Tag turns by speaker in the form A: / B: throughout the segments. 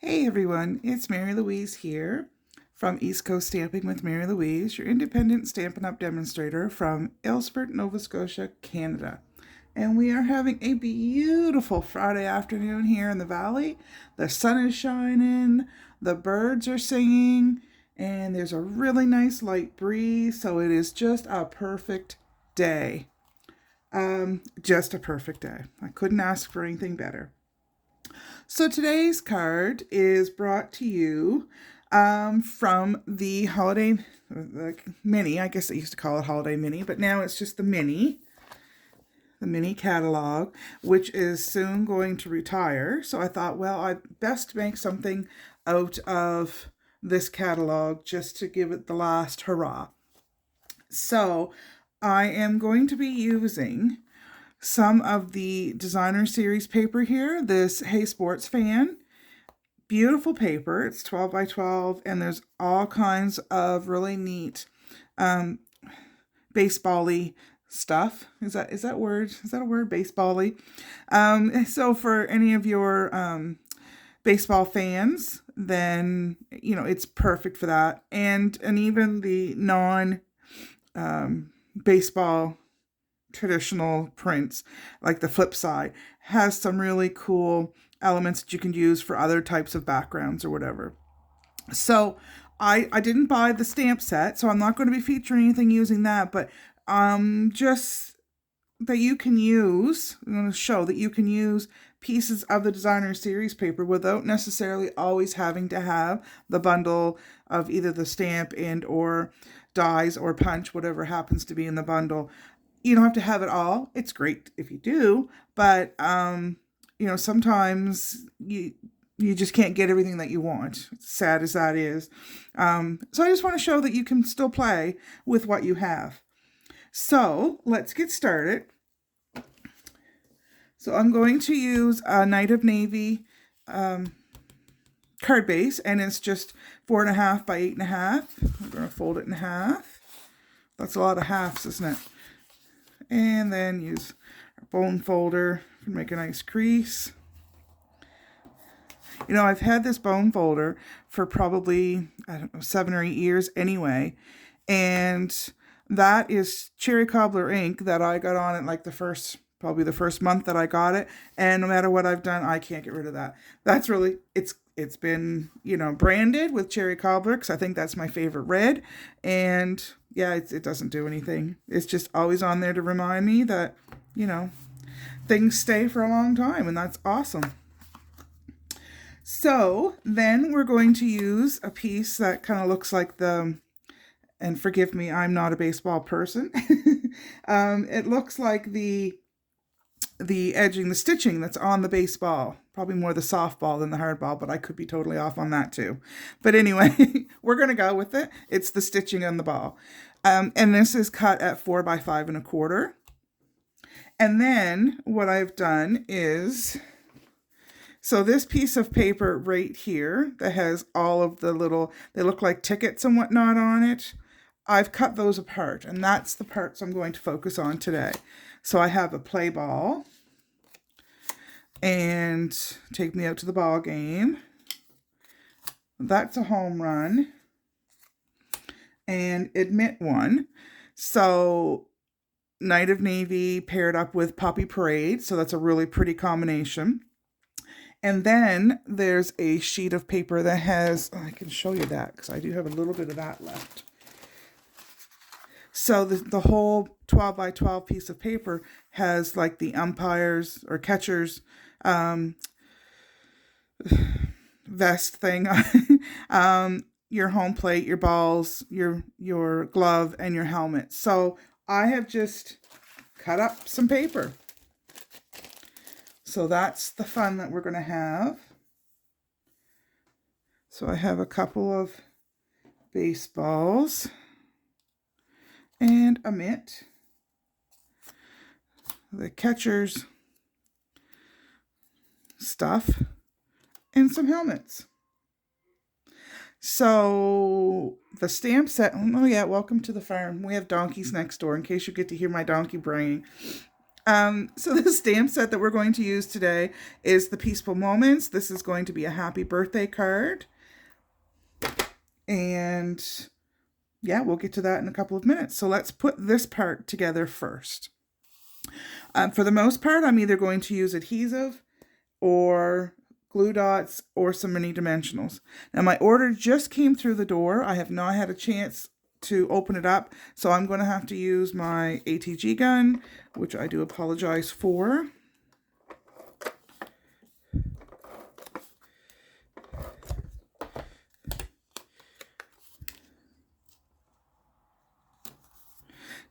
A: Hey everyone, it's Mary Louise here from East Coast Stamping with Mary Louise, your independent Stampin' Up! Demonstrator from Aylesford, Nova Scotia, Canada. And we are having a beautiful Friday afternoon here in the valley. The sun is shining, the birds are singing, and there's a really nice light breeze, so it is just a perfect day. Just a perfect day. I couldn't ask for anything better. So today's card is brought to you from the holiday mini. I guess they used to call it holiday mini, but now it's just the mini catalog, which is soon going to retire. So I thought, well, I'd best make something out of this catalog just to give it the last hurrah. So I am going to be using some of the designer series paper here, this Hey Sports Fan. Beautiful paper. It's 12 by 12, and there's all kinds of really neat baseball-y stuff. Is that a word? Baseball-y. So for any of your baseball fans, then it's perfect for that. And even the non baseball traditional prints, like the flip side, has some really cool elements that you can use for other types of backgrounds or whatever. So I didn't buy the stamp set, so I'm not going to be featuring anything using that, but just that you can use, I'm going to show that you can use pieces of the designer series paper without necessarily always having to have the bundle of either the stamp and or dies or punch, whatever happens to be in the bundle. You don't have to have it all. It's great if you do, but sometimes you just can't get everything that you want, sad as that is. So I just want to show that you can still play with what you have. So let's get started. So I'm going to use a Night of Navy card base, and it's just 4.5 by 8.5. We're going to fold it in half. That's a lot of halves, isn't it? And then use our bone folder to make a nice crease. I've had this bone folder for probably, 7 or 8 years anyway. And that is cherry cobbler ink that I got on it like probably the first month that I got it. And no matter what I've done, I can't get rid of that. That's really, it's been, branded with cherry cobbler because I think that's my favorite red. And yeah, it doesn't do anything. It's just always on there to remind me that, things stay for a long time, and that's awesome. So then we're going to use a piece that kind of looks like and forgive me, I'm not a baseball person. It looks like the edging, the stitching that's on the baseball. Probably more the softball than the hardball, but I could be totally off on that too. But anyway, we're going to go with it. It's the stitching on the ball. And this is cut at 4 by 5.25. And then what I've done is, so this piece of paper right here that has all of the little, they look like tickets and whatnot on it, I've cut those apart, and that's the parts I'm going to focus on today. So I have a play ball, and take me out to the ball game. That's a home run, and admit one. So Night of Navy paired up with Poppy Parade, so that's a really pretty combination. And then there's a sheet of paper that has, I can show you that because I do have a little bit of that left. So the whole 12 by 12 piece of paper has like the umpires or catchers vest thing, your home plate, your balls, your glove, and your helmet. So I have just cut up some paper. So that's the fun that we're going to have. So I have a couple of baseballs and a mitt, the catcher's stuff, and some helmets. So the stamp set, oh yeah, welcome to the farm. We have donkeys next door in case you get to hear my donkey braying. So the stamp set that we're going to use today is the Peaceful Moments. This is going to be a happy birthday card. And yeah, we'll get to that in a couple of minutes. So let's put this part together first. For the most part, I'm either going to use adhesive or glue dots or some mini dimensionals. Now my order just came through the door. I have not had a chance to open it up, so I'm going to have to use my ATG gun, which I do apologize for.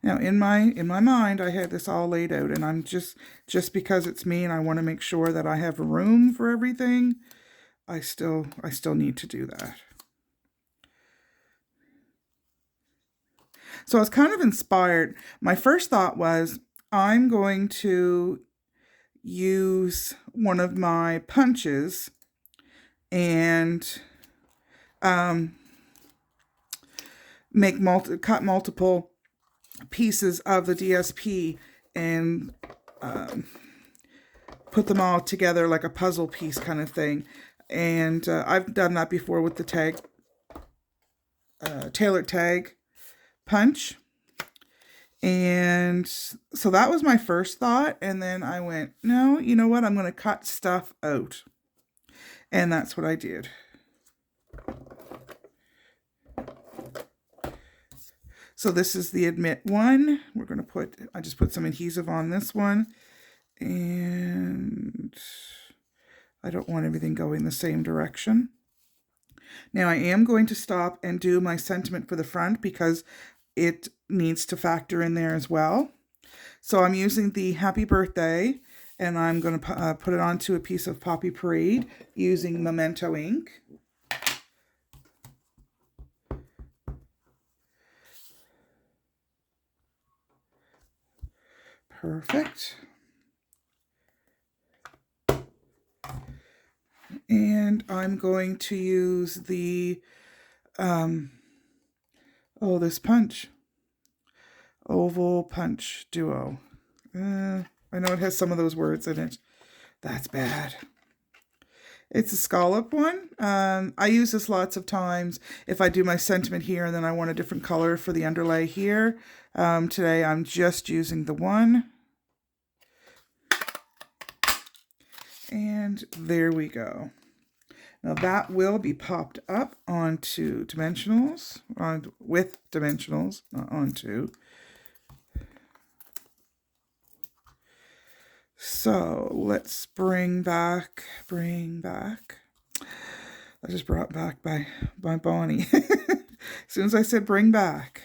A: Now in my mind, I had this all laid out, and I'm just because it's me and I want to make sure that I have room for everything, I still need to do that. So I was kind of inspired. My first thought was I'm going to use one of my punches and cut multiple pieces of the DSP and put them all together like a puzzle piece kind of thing. And I've done that before with the tailored tag punch. And so that was my first thought. And then I went, no, you know what? I'm going to cut stuff out. And that's what I did. So this is the admit one. We're going to I just put some adhesive on this one. And I don't want everything going the same direction. Now I am going to stop and do my sentiment for the front because it needs to factor in there as well. So I'm using the Happy Birthday, and I'm going to put it onto a piece of Poppy Parade using Memento ink. Perfect. And I'm going to use the, this punch. Oval Punch Duo. I know it has some of those words in it. That's bad. It's a scallop one. I use this lots of times if I do my sentiment here and then I want a different color for the underlay here. Today I'm just using the one. And there we go. Now that will be popped up onto dimensionals, with dimensionals, not onto. So let's bring back. I just brought back by Bonnie. As soon as I said bring back.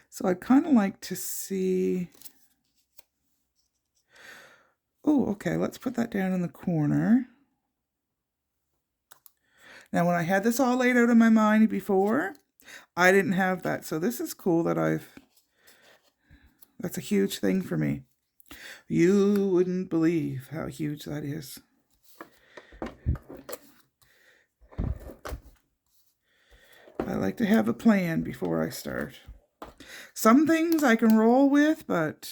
A: So I'd kind of like to see. Oh, okay, let's put that down in the corner. Now, when I had this all laid out in my mind before, I didn't have that. So this is cool that that's a huge thing for me. You wouldn't believe how huge that is. I like to have a plan before I start. Some things I can roll with, but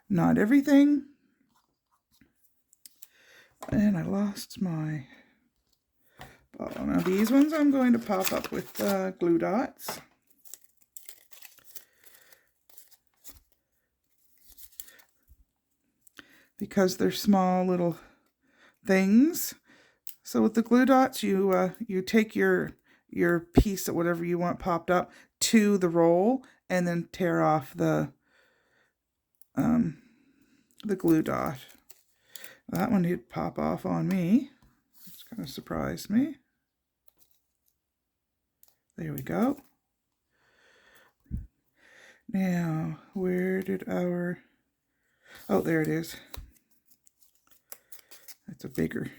A: not everything. And I lost my bottle. Now these ones I'm going to pop up with glue dots. Because they're small little things. So with the glue dots, you take your piece of whatever you want popped up to the roll and then tear off the glue dot. That one did pop off on me. It's kind of surprised me. There we go. Now, where did our... Oh, there it is. That's a bigger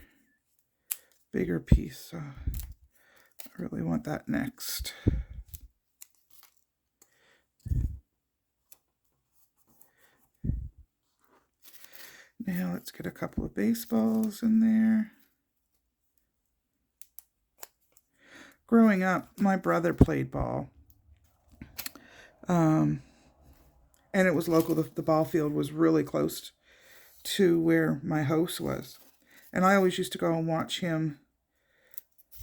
A: piece. So I really want that next. Now let's get a couple of baseballs in there. Growing up, my brother played ball. And And it was local. The ball field was really close to where my house was. And I always used to go and watch him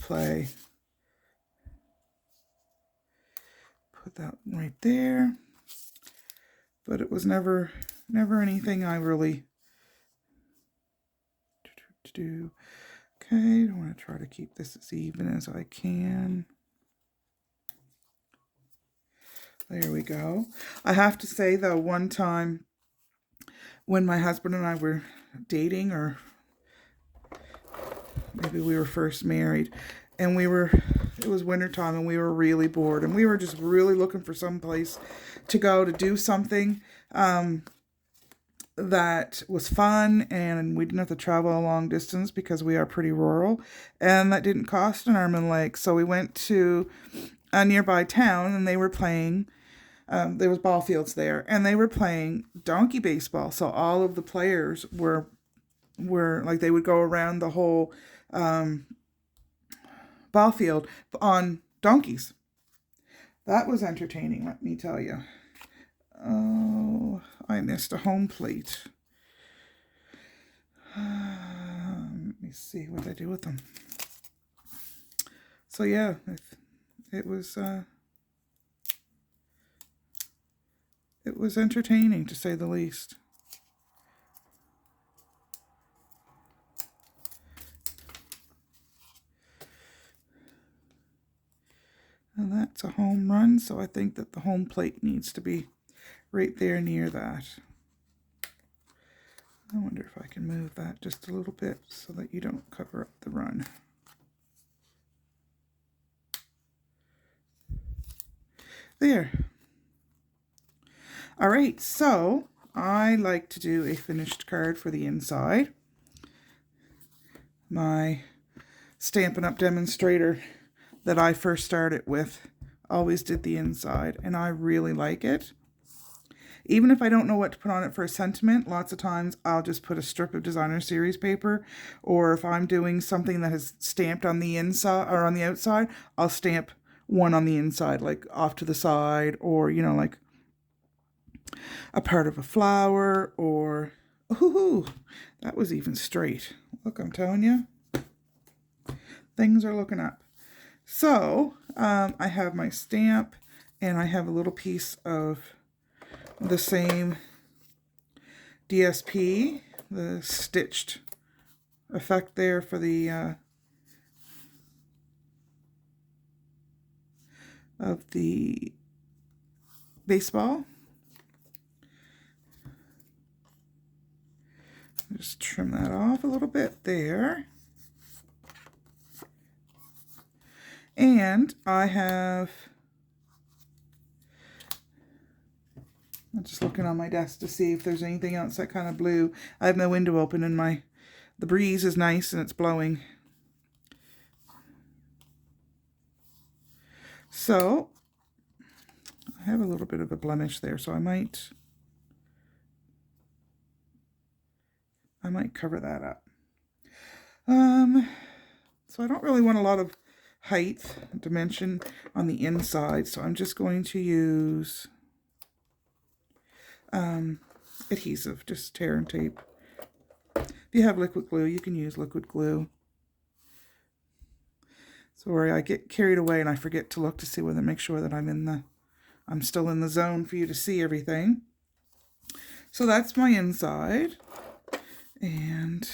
A: play. Put that right there. But it was never anything I really do. Okay, I want to try to keep this as even as I can. There we go. I have to say, though, one time when my husband and I were dating, or maybe we were first married, and it was wintertime and we were really bored, and we were just really looking for some place to go to do something that was fun, and we didn't have to travel a long distance because we are pretty rural, and that didn't cost an arm and a leg. So we went to a nearby town, and they were playing, there was ball fields there, and they were playing donkey baseball. So all of the players were like, they would go around the whole ball field on donkeys. That was entertaining, let me tell you. Oh, I missed a home plate. Let me see what I do with them. So yeah, it was entertaining, to say the least. And that's a home run, so I think that the home plate needs to be right there near that. I wonder if I can move that just a little bit so that you don't cover up the run. There. All right, so I like to do a finished card for the inside. My Stampin' Up! Demonstrator that I first started with always did the inside, and I really like it. Even if I don't know what to put on it for a sentiment, lots of times I'll just put a strip of designer series paper, or if I'm doing something that is stamped on the inside or on the outside, I'll stamp one on the inside, like off to the side, or, you know, like a part of a flower, or, ooh, that was even straight. Look, I'm telling you, things are looking up. So I have my stamp, and I have a little piece of the same DSP, the stitched effect there for the of the baseball. Just trim that off a little bit there. And I'm just looking on my desk to see if there's anything else that kind of blew. I have my window open, and the breeze is nice and it's blowing. So I have a little bit of a blemish there, so I might cover that up. So I don't really want a lot of height dimension on the inside, so I'm just going to use adhesive, just tear and tape. If you have liquid glue, you can use liquid glue. Sorry, I get carried away and I forget to look to see whether, make sure that I'm still in the zone for you to see everything. So that's my inside, and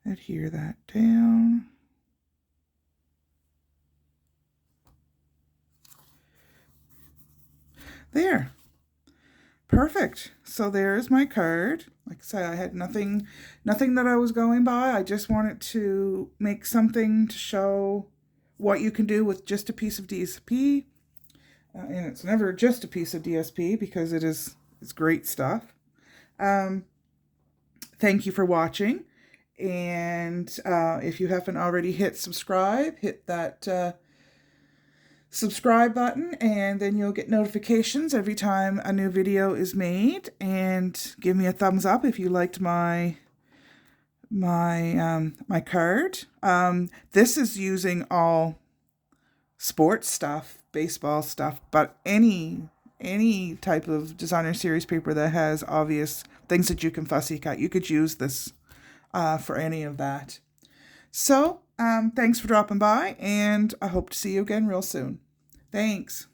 A: adhere that down. There. Perfect. So there's my card. Like I said, I had nothing that I was going by. I just wanted to make something to show what you can do with just a piece of DSP. And it's never just a piece of DSP, because it's great stuff. Thank you for watching. And if you haven't already hit subscribe, hit that subscribe button, and then you'll get notifications every time a new video is made. And give me a thumbs up if you liked my card. This is using all sports stuff, baseball stuff, but any type of designer series paper that has obvious things that you can fussy cut, you could use this for any of that. So thanks for dropping by, and I hope to see you again real soon. Thanks.